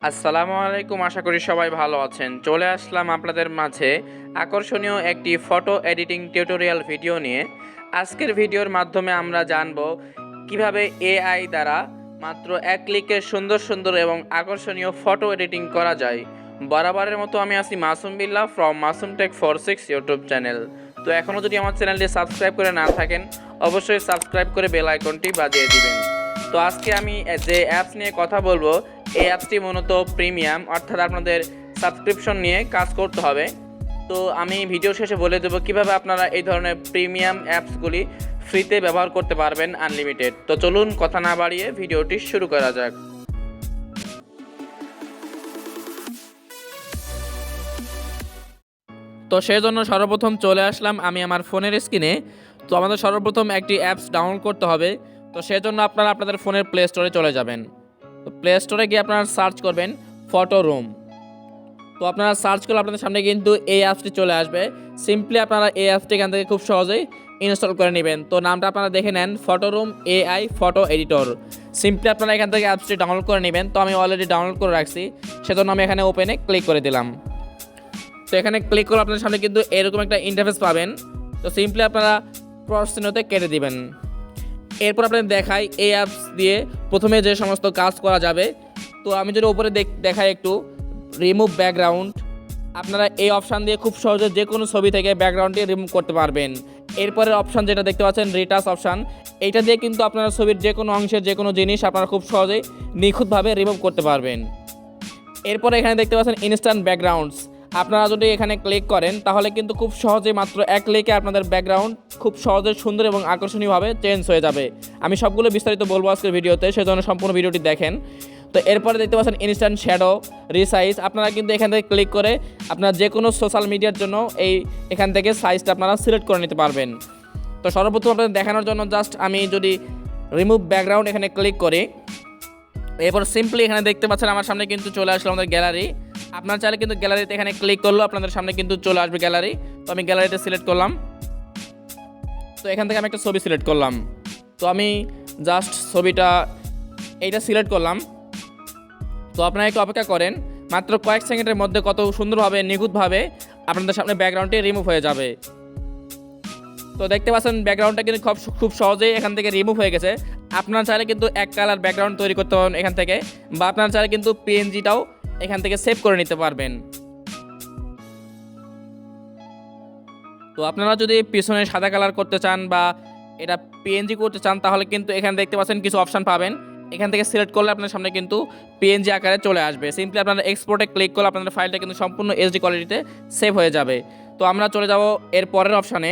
আসসালামু আলাইকুম, আশা করি সবাই ভালো আছেন। চলে আসলাম আপনাদের মাঝে আকর্ষণীয় একটি ফটো এডিটিং টিউটোরিয়াল ভিডিও নিয়ে। আজকের ভিডিওর মাধ্যমে আমরা জানব কিভাবে এআই দ্বারা মাত্র এক ক্লিকে সুন্দর সুন্দর এবং আকর্ষণীয় ফটো এডিটিং করা যায়। বরাবরের মতো আমি আছি Masum Billah from Masum tech 46 YouTube channel. তো এখনও যদি আমার চ্যানেলটি সাবস্ক্রাইব করে না থাকেন, অবশ্যই সাবস্ক্রাইব করে বেল আইকনটি বাজিয়ে দিবেন। তো আজকে আমি যে অ্যাপস নিয়ে কথা বলবো, এই অ্যাপসটি মূলত প্রিমিয়াম, অর্থাৎ আপনাদের সাবস্ক্রিপশন নিয়ে কাজ করতে হবে। তো আমি ভিডিও শেষে বলে দেবো কীভাবে আপনারা এই ধরনের প্রিমিয়াম অ্যাপসগুলি ফ্রিতে ব্যবহার করতে পারবেন আনলিমিটেড। তো চলুন কথা না বাড়িয়ে ভিডিওটি শুরু করা যাক। তো সেই জন্য সর্বপ্রথম চলে আসলাম আমি আমার ফোনের স্ক্রিনে। তো আমাদের সর্বপ্রথম একটি অ্যাপস ডাউনলোড করতে হবে। তো সেই জন্য আপনারা আপনাদের ফোনের প্লে স্টোরে চলে যাবেন। তো প্লে স্টোরে গিয়ে আপনারা সার্চ করবেন ফটোরুম। তো আপনারা সার্চ করলে আপনাদের সামনে কিন্তু এই অ্যাপসটি চলে আসবে। সিম্পলি আপনারা এই অ্যাপসটি এখান থেকে খুব সহজেই ইনস্টল করে নেবেন। তো নামটা আপনারা দেখে নেন, Photoroom AI photo editor. Simply আপনারা এখান থেকে অ্যাপসটি ডাউনলোড করে নেবেন। তো আমি অলরেডি ডাউনলোড করে রাখছি, সেজন্য আমি এখানে ওপেনে ক্লিক করে দিলাম। তো এখানে ক্লিক করে আপনাদের সামনে কিন্তু এরকম একটা ইন্টারফেস পাবেন। তো সিম্পলি আপনারা প্রশ্নতে কেটে দিবেন। এরপর আপনাদের দেখাই এই অ্যাপস দিয়ে প্রথমে যে সমস্ত কাজ করা যাবে। তো আমি যদি উপরে দেখাই একটু রিমুভ ব্যাকগ্রাউন্ড, আপনারা এই অপশান দিয়ে খুব সহজে যে কোনো ছবি থেকে ব্যাকগ্রাউন্ডটি রিমুভ করতে পারবেন। এরপরের অপশান যেটা দেখতে পাচ্ছেন রিটাচ অপশান, এইটা দিয়ে কিন্তু আপনারা ছবির যে কোনো অংশের যে কোনো জিনিস আপনারা খুব সহজেই নিখুঁতভাবে রিমুভ করতে পারবেন। এরপরে এখানে দেখতে পাচ্ছেন ইনস্ট্যান্ট ব্যাকগ্রাউন্ডস, আপনারা যদি এখানে ক্লিক করেন তাহলে কিন্তু খুব সহজে মাত্র এক ক্লিকে আপনাদের ব্যাকগ্রাউন্ড খুব সহজে সুন্দর এবং আকর্ষণীয়ভাবে চেঞ্জ হয়ে যাবে। আমি সবগুলো বিস্তারিত বলবো আজকের ভিডিওতে, সেজন্য সম্পূর্ণ ভিডিওটি দেখেন। তো এরপরে দেখতে পাচ্ছেন ইনস্ট্যান্ট শ্যাডো রিসাইজ, আপনারা কিন্তু এখান থেকে ক্লিক করে আপনার যে কোনো সোশ্যাল মিডিয়ার জন্য এখান থেকে সাইজটা আপনারা সিলেক্ট করে নিতে পারবেন। তো সর্বপ্রথম আপনাদের দেখানোর জন্য জাস্ট আমি যদি রিমুভ ব্যাকগ্রাউন্ড এখানে ক্লিক করি, এরপর সিম্পলি এখানে দেখতে পাচ্ছেন আমার সামনে কিন্তু চলে আসলো আমাদের গ্যালারি। আপনারা চাইলে কিন্তু গ্যালারিতে এখানে ক্লিক করলেও আপনাদের সামনে কিন্তু চলে আসবে গ্যালারি। তো আমি গ্যালারিতে সিলেক্ট করলাম। তো এখান থেকে আমি একটা ছবি সিলেক্ট করলাম। তো আমি জাস্ট ছবিটা এইটা সিলেক্ট করলাম। তো আপনারা একটু অপেক্ষা করেন, মাত্র কয়েক সেকেন্ডের মধ্যে কত সুন্দরভাবে নিখুঁতভাবে আপনাদের সামনে ব্যাকগ্রাউন্ডটি রিমুভ হয়ে যাবে। তো দেখতে পাচ্ছেন ব্যাকগ্রাউন্ডটা কিন্তু খুব সহজেই এখান থেকে রিমুভ হয়ে গেছে। আপনারা চাইলে কিন্তু এক কালার ব্যাকগ্রাউন্ড তৈরি করতে পারবেন এখান থেকে, বা আপনারা চাইলে কিন্তু পিএনজিটাও এখান থেকে সেভ করে নিতে পারবেন। তো আপনারা যদি পিছনে সাদা কালার করতে চান বা এটা পিএনজি করতে চান, তাহলে কিন্তু এখানে দেখতে পাচ্ছেন কিছু অপশান পাবেন। এখান থেকে সিলেক্ট করলে আপনার সামনে কিন্তু পিএনজি আকারে চলে আসবে। সিম্পলি আপনারা এক্সপোর্টে ক্লিক করলে আপনাদের ফাইলটা কিন্তু সম্পূর্ণ এইচডি কোয়ালিটিতে সেভ হয়ে যাবে। তো আমরা চলে যাব এর পরের অপশানে।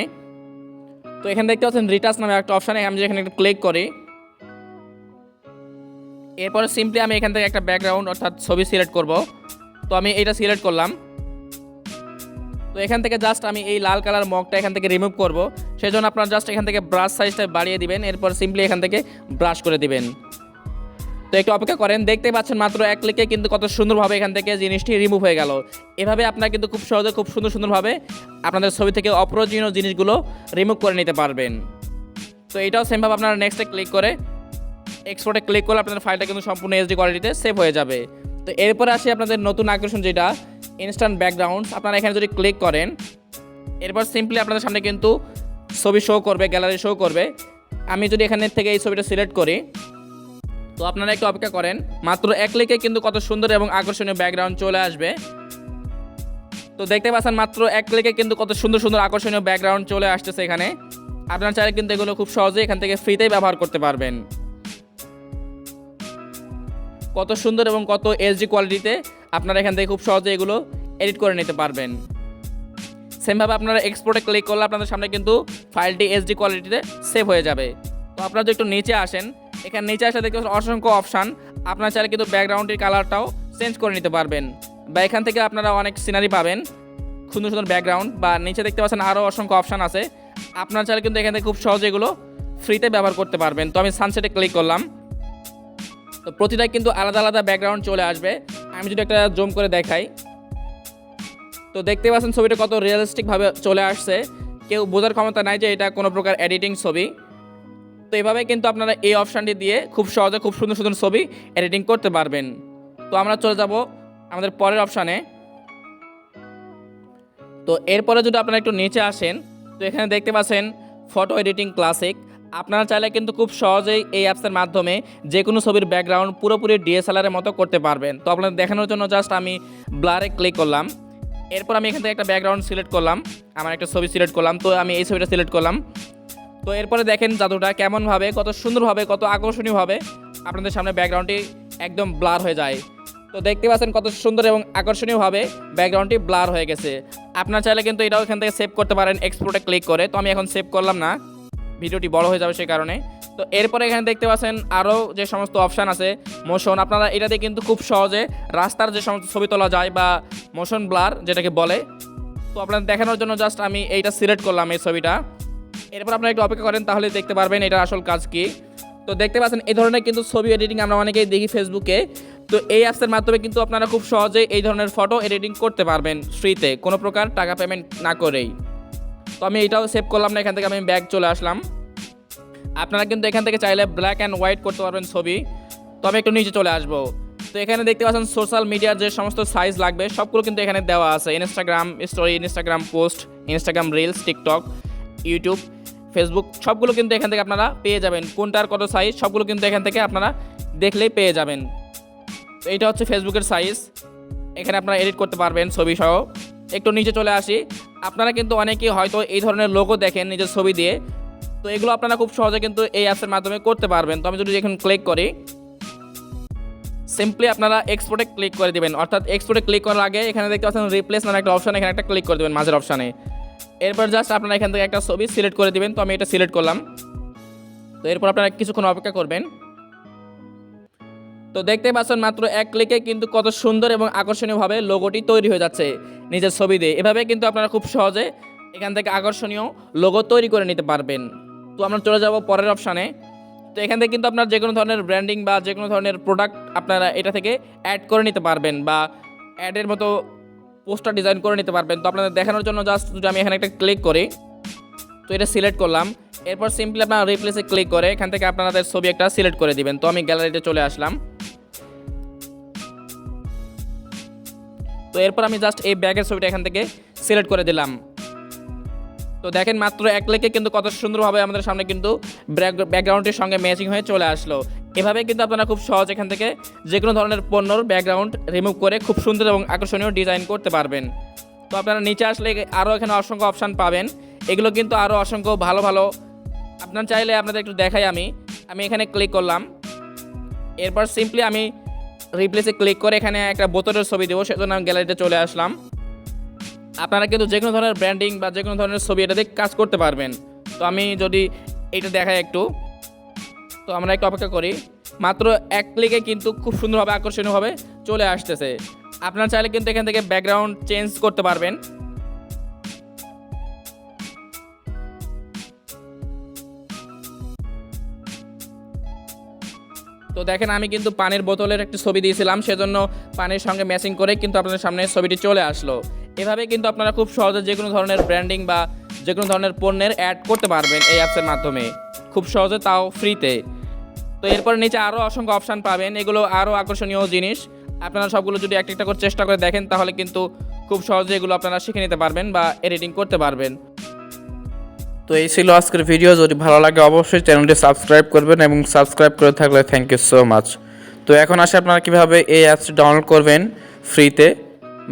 তো এখানে দেখতে পাচ্ছেন রিটাচ নামে একটা অপশানে আমি যেখানে একটা ক্লিক করি, এরপরে সিম্পলি আমি এখান থেকে একটা ব্যাকগ্রাউন্ড অর্থাৎ ছবি সিলেক্ট করব। তো আমি এটা সিলেক্ট করলাম। তো এখান থেকে জাস্ট আমি এই লাল কালার মগটা এখান থেকে রিমুভ করব। সেই জন্য আপনারা জাস্ট এখান থেকে ব্রাশ সাইজটা বাড়িয়ে দিবেন, এরপর সিম্পলি এখান থেকে ব্রাশ করে দিবেন। তো একটু অপেক্ষা করেন, দেখতে পাচ্ছেন মাত্র এক ক্লিকে কিন্তু কত সুন্দরভাবে এখান থেকে জিনিসটি রিমুভ হয়ে গেল। এভাবে আপনারা কিন্তু খুব সহজে খুব সুন্দরভাবে আপনাদের ছবি থেকে অপ্রয়োজনীয় জিনিসগুলো রিমুভ করে নিতে পারবেন। তো এটাও সেমভাবে আপনারা নেক্সটে ক্লিক করে এক্সপোর্টে ক্লিক করলে আপনাদের ফাইলটা কিন্তু সম্পূর্ণ এইচডি কোয়ালিটিতে সেভ হয়ে যাবে। তো এরপরে আসি আপনাদের নতুন আকর্ষণ যেটা ইনস্ট্যান্ট ব্যাকগ্রাউন্ডস, আপনারা এখানে যদি ক্লিক করেন, এরপর সিম্পলি আপনাদের সামনে কিন্তু ছবি শো করবে, গ্যালারি শো করবে। আমি যদি এখানে থেকে এই ছবিটা সিলেক্ট করি, তো আপনারা একটু অপেক্ষা করেন, মাত্র এক ক্লিকে কিন্তু কত সুন্দর এবং আকর্ষণীয় ব্যাকগ্রাউন্ড চলে আসবে। তো দেখতে পাচ্ছেন মাত্র এক ক্লিকে কিন্তু কত সুন্দর আকর্ষণীয় ব্যাকগ্রাউন্ড চলে আসতেছে এখানে। আপনারা চাইলে কিন্তু এগুলো খুব সহজেই এখান থেকে ফ্রিতেই ব্যবহার করতে পারবেন। কত সুন্দর এবং কত এইচডি কোয়ালিটিতে আপনারা এখান থেকে খুব সহজে এগুলো এডিট করে নিতে পারবেন। সেমভাবে আপনারা এক্সপোর্টে ক্লিক করলে আপনাদের সামনে কিন্তু ফাইলটি এইচডি কোয়ালিটিতে সেভ হয়ে যাবে। তো আপনারা যদি একটু নিচে আসেন, এখানে নিচে আসলে দেখতে পাচ্ছেন অসংখ্য অপশান। আপনারা চাইলে কিন্তু ব্যাকগ্রাউন্ডের কালারটাও চেঞ্জ করে নিতে পারবেন, বা এখান থেকে আপনারা অনেক সিনারি পাবেন, সুন্দর ব্যাকগ্রাউন্ড, বা নিচে দেখতে পাচ্ছেন আরও অসংখ্য অপশান আছে। আপনারা চাইলে কিন্তু এখান থেকে খুব সহজে এগুলো ফ্রিতে ব্যবহার করতে পারবেন। তো আমি সানসেটে ক্লিক করলাম। তো প্রতিটা কিন্তু আলাদা ব্যাকগ্রাউন্ড চলে আসবে। আমি যদি একটা জুম করে দেখাই, তো দেখতে পাচ্ছেন ছবিটা কত রিয়েলিস্টিকভাবে চলে আসছে। কেউ বোঝার ক্ষমতা নাই যে এটা কোনো প্রকার এডিটিং ছবি। তো এভাবে কিন্তু আপনারা এই অপশানটি দিয়ে খুব সহজে খুব সুন্দর ছবি এডিটিং করতে পারবেন। তো আমরা চলে যাব আমাদের পরের অপশানে। তো এরপরে যদি আপনারা একটু নিচে আসেন, তো এখানে দেখতে পাচ্ছেন ফটো এডিটিং ক্লাসিক। আপনারা চাইলে কিন্তু খুব সহজেই এই অ্যাপসের মাধ্যমে যে কোনো ছবির ব্যাকগ্রাউন্ড পুরোপুরি ডিএসএলআরের মতো করতে পারবেন। তো আপনাদের দেখানোর জন্য জাস্ট আমি ব্লারে ক্লিক করলাম। এরপর আমি এখান থেকে একটা ব্যাকগ্রাউন্ড সিলেক্ট করলাম, আমার একটা ছবি সিলেক্ট করলাম। তো আমি এই ছবিটা সিলেক্ট করলাম। তো এরপরে দেখেন জাদুটা কেমনভাবে, কত সুন্দরভাবে, কত আকর্ষণীয়ভাবে আপনাদের সামনে ব্যাকগ্রাউন্ডটি একদম ব্লার হয়ে যায়। তো দেখতে পাচ্ছেন কত সুন্দর এবং আকর্ষণীয়ভাবে ব্যাকগ্রাউন্ডটি ব্লার হয়ে গেছে। আপনার চাইলে কিন্তু এটাও এখান থেকে সেভ করতে পারেন এক্সপোর্টে ক্লিক করে। তো আমি এখন সেভ করলাম না, ভিডিওটি বড় হয়ে যাবে সেই কারণে। তো এরপরে এখানে দেখতে পাচ্ছেন আরও যে সমস্ত অপশান আছে মোশন, আপনারা এটাতে কিন্তু খুব সহজে রাস্তার যে সমস্ত ছবি তোলা যায় বা মোশন ব্লার যেটাকে বলে, তো আপনাদের দেখানোর জন্য জাস্ট আমি এইটা সিলেক্ট করলাম এই ছবিটা। এরপর আপনারা একটু অপেক্ষা করেন, তাহলে দেখতে পারবেন এটা আসল কাজ কি। তো দেখতে পাচ্ছেন এই ধরনের কিন্তু ছবি এডিটিং আমরা অনেকেই দেখি ফেসবুকে। তো এই অ্যাপসের মাধ্যমে কিন্তু আপনারা খুব সহজেই এই ধরনের ফটো এডিটিং করতে পারবেন ফ্রিতে, কোনো প্রকার টাকা পেমেন্ট না করেই। তো আমি এটাও সেভ করলাম না, এখান থেকে আমি ব্যাক চলে আসলাম। আপনারা কিন্তু এখান থেকে চাইলে ব্ল্যাক অ্যান্ড হোয়াইট করতে পারবেন ছবি। তো আমি একটু নিচে চলে আসবো। তো এখানে দেখতে পাচ্ছেন সোশ্যাল মিডিয়ার যে সমস্ত সাইজ লাগবে সবগুলো কিন্তু এখানে দেওয়া আছে। Instagram story, Instagram post, Instagram reels, TikTok, YouTube, Facebook সবগুলো কিন্তু এখান থেকে আপনারা পেয়ে যাবেন। কোনটার কত সাইজ সবগুলো কিন্তু এখান থেকে আপনারা দেখলেই পেয়ে যাবেন। তো এইটা হচ্ছে ফেসবুকের সাইজ, এখানে আপনারা এডিট করতে পারবেন ছবি সহ। একটু নিচে চলে আসি। আপনারা কিন্তু অনেকেই হয়তো এই ধরনের লোগো দেখেন নিজের ছবি দিয়ে, তো এগুলো আপনারা খুব সহজে কিন্তু এই অ্যাপসের মাধ্যমে করতে পারবেন। তো আমি যদি এখন ক্লিক করি, সিম্পলি আপনারা এক্সপোর্টে ক্লিক করে দেবেন। অর্থাৎ এক্সপোর্টে ক্লিক করার আগে এখানে দেখতে পাচ্ছেন রিপ্লেস নামে একটা অপশন, এখানে একটা ক্লিক করে দেবেন মাঝের অপশানে। এরপর জাস্ট আপনারা এখান থেকে একটা ছবি সিলেক্ট করে দেবেন। তো আমি এটা সিলেক্ট করলাম। তো এরপর আপনারা কিছুক্ষণ অপেক্ষা করবেন। তো দেখতে পাচ্ছেন মাত্র এক ক্লিকে কিন্তু কত সুন্দর এবং আকর্ষণীয়ভাবে লোগোটি তৈরি হয়ে যাচ্ছে নিজের ছবি দিয়ে। এভাবে কিন্তু আপনারা খুব সহজে এখান থেকে আকর্ষণীয় লোগো তৈরি করে নিতে পারবেন। তো আমরা চলে যাব পরের অপশানে। তো এখান থেকে কিন্তু আপনার যে কোনো ধরনের ব্র্যান্ডিং বা যে কোনো ধরনের প্রোডাক্ট আপনারা এটা থেকে অ্যাড করে নিতে পারবেন বা অ্যাডের মতো পোস্টার ডিজাইন করে নিতে পারবেন। তো আপনাদের দেখানোর জন্য জাস্ট যদি আমি এখানে একটা ক্লিক করি, তো এটা সিলেক্ট করলাম। এরপর সিম্পলি আপনারা রিপ্লেসে ক্লিক করে এখান থেকে আপনাদের ছবি একটা সিলেক্ট করে দিবেন। তো আমি গ্যালারিতে চলে আসলাম। তো এরপর আমি জাস্ট এই ব্যাগের ছবিটা এখান থেকে সিলেক্ট করে দিলাম। তো দেখেন মাত্র এক ক্লিকে কিন্তু কত সুন্দরভাবে আমাদের সামনে কিন্তু ব্যাকগ্রাউন্ডের সঙ্গে ম্যাচিং হয়ে চলে আসলো। এভাবে কিন্তু আপনারা খুব সহজ এখান থেকে যে কোনো ধরনের পণ্যর ব্যাকগ্রাউন্ড রিমুভ করে খুব সুন্দর এবং আকর্ষণীয় ডিজাইন করতে পারবেন। তো আপনারা নিচে আসলে আরও এখানে অসংখ্য অপশান পাবেন। এগুলো কিন্তু আরও অসংখ্য ভালো ভালো, আপনার চাইলে আপনাদের একটু দেখাই। আমি এখানে ক্লিক করলাম। এরপর সিম্পলি আমি রিপ্লেসে ক্লিক করে এখানে একটা বোতলের ছবি দেবো, সেজন্য আমি গ্যালারিতে চলে আসলাম। আপনারা কিন্তু যে কোনো ধরনের ব্র্যান্ডিং বা যে কোনো ধরনের ছবি এটাতে কাজ করতে পারবেন। তো আমি যদি এটা দেখাই একটু, তো আমরা একটু অপেক্ষা করি। মাত্র এক ক্লিকে কিন্তু খুব সুন্দরভাবে আকর্ষণীয়ভাবে চলে আসতেছে। আপনারা চাইলে কিন্তু এখান থেকে ব্যাকগ্রাউন্ড চেঞ্জ করতে পারবেন। তো দেখেন আমি কিন্তু পানির বোতলের একটি ছবি দিয়েছিলাম, সেজন্য পানির সঙ্গে ম্যাচিং করে কিন্তু আপনাদের সামনে ছবিটি চলে আসলো। এভাবে কিন্তু আপনারা খুব সহজে যে কোনো ধরনের ব্র্যান্ডিং বা যে কোনো ধরনের পণ্যের অ্যাড করতে পারবেন এই অ্যাপসের মাধ্যমে খুব সহজে, তাও ফ্রিতে। তো এরপর নিচে আরও অসংখ্য অপশান পাবেন, এগুলো আরও আকর্ষণীয় জিনিস। আপনারা সবগুলো যদি একটা একটা করে চেষ্টা করে দেখেন তাহলে কিন্তু খুব সহজে এগুলো আপনারা শিখে নিতে পারবেন বা এডিটিং করতে পারবেন। তো এই ছিল আজকের ভিডিও। যদি ভালো লাগে অবশ্যই চ্যানেলটি সাবস্ক্রাইব করবেন এবং সাবস্ক্রাইব করে থাকলে থ্যাংক ইউ সো মাচ। তো এখন আসে আপনারা কীভাবে এই অ্যাপসটি ডাউনলোড করবেন ফ্রিতে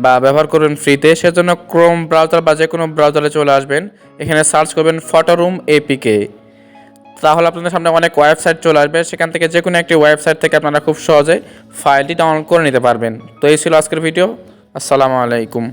বা ব্যবহার করবেন ফ্রিতে। সেজন্য ক্রোম ব্রাউজার বা যে কোনো ব্রাউজারে চলে আসবেন, এখানে সার্চ করবেন ফটোরুম এপিকে। তাহলে আপনাদের সামনে অনেক ওয়েবসাইট চলে আসবে, সেখান থেকে যে কোনো একটি ওয়েবসাইট থেকে আপনারা খুব সহজে ফাইলটি ডাউনলোড করে নিতে পারবেন। তো এই ছিল আজকের ভিডিও। আসসালামু আলাইকুম।